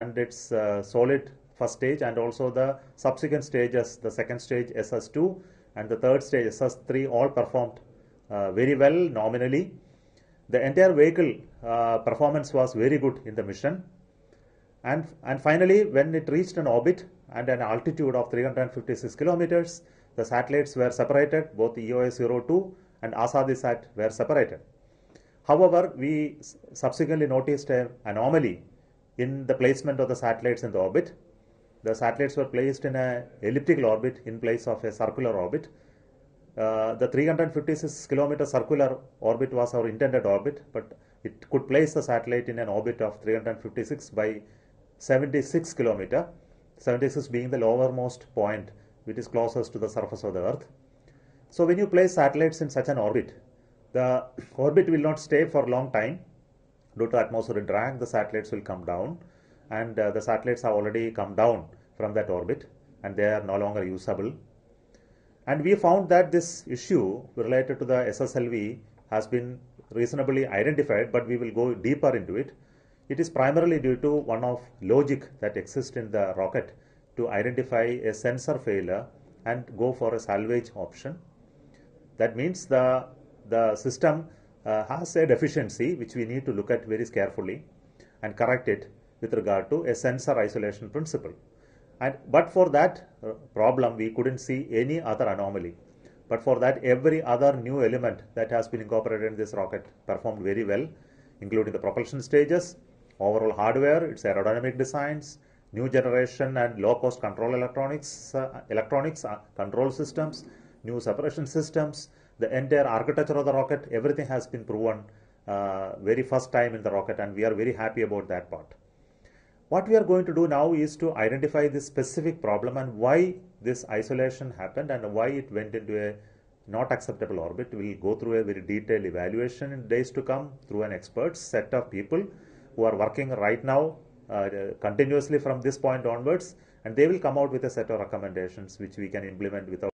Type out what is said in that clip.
and its solid first stage, and also the subsequent stages, the second stage SS2 and the third stage SS3, all performed very well nominally. The entire vehicle performance was very good in the mission. And finally, when it reached an orbit and an altitude of 356 kilometers, the satellites were separated. Both EOS-02 and Asadisat were separated. However, we subsequently noticed an anomaly in the placement of the satellites in the orbit. The satellites were placed in an elliptical orbit in place of a circular orbit. The 356 kilometer circular orbit was our intended orbit, but it could place the satellite in an orbit of 356 by 76 kilometer, 76 being the lowermost point which is closest to the surface of the Earth. So when you place satellites in such an orbit, the orbit will not stay for a long time. Due to atmospheric drag, the satellites will come down, and the satellites have already come down from that orbit and they are no longer usable. And we found that this issue related to the SSLV has been reasonably identified, but we will go deeper into it. It is primarily due to one of logic that exists in the rocket to identify a sensor failure and go for a salvage option. That means the system has a deficiency which we need to look at very carefully and correct it with regard to a sensor isolation principle. But for that problem, we couldn't see any other anomaly. But for that, every other new element that has been incorporated in this rocket performed very well, including the propulsion stages, overall hardware, its aerodynamic designs, new generation and low-cost control electronics, control systems, new separation systems, the entire architecture of the rocket, everything has been proven very first time in the rocket, and we are very happy about that part. What we are going to do now is to identify this specific problem and why this isolation happened and why it went into a not acceptable orbit. We will go through a very detailed evaluation in days to come through an expert set of people who are working right now continuously from this point onwards, and they will come out with a set of recommendations which we can implement without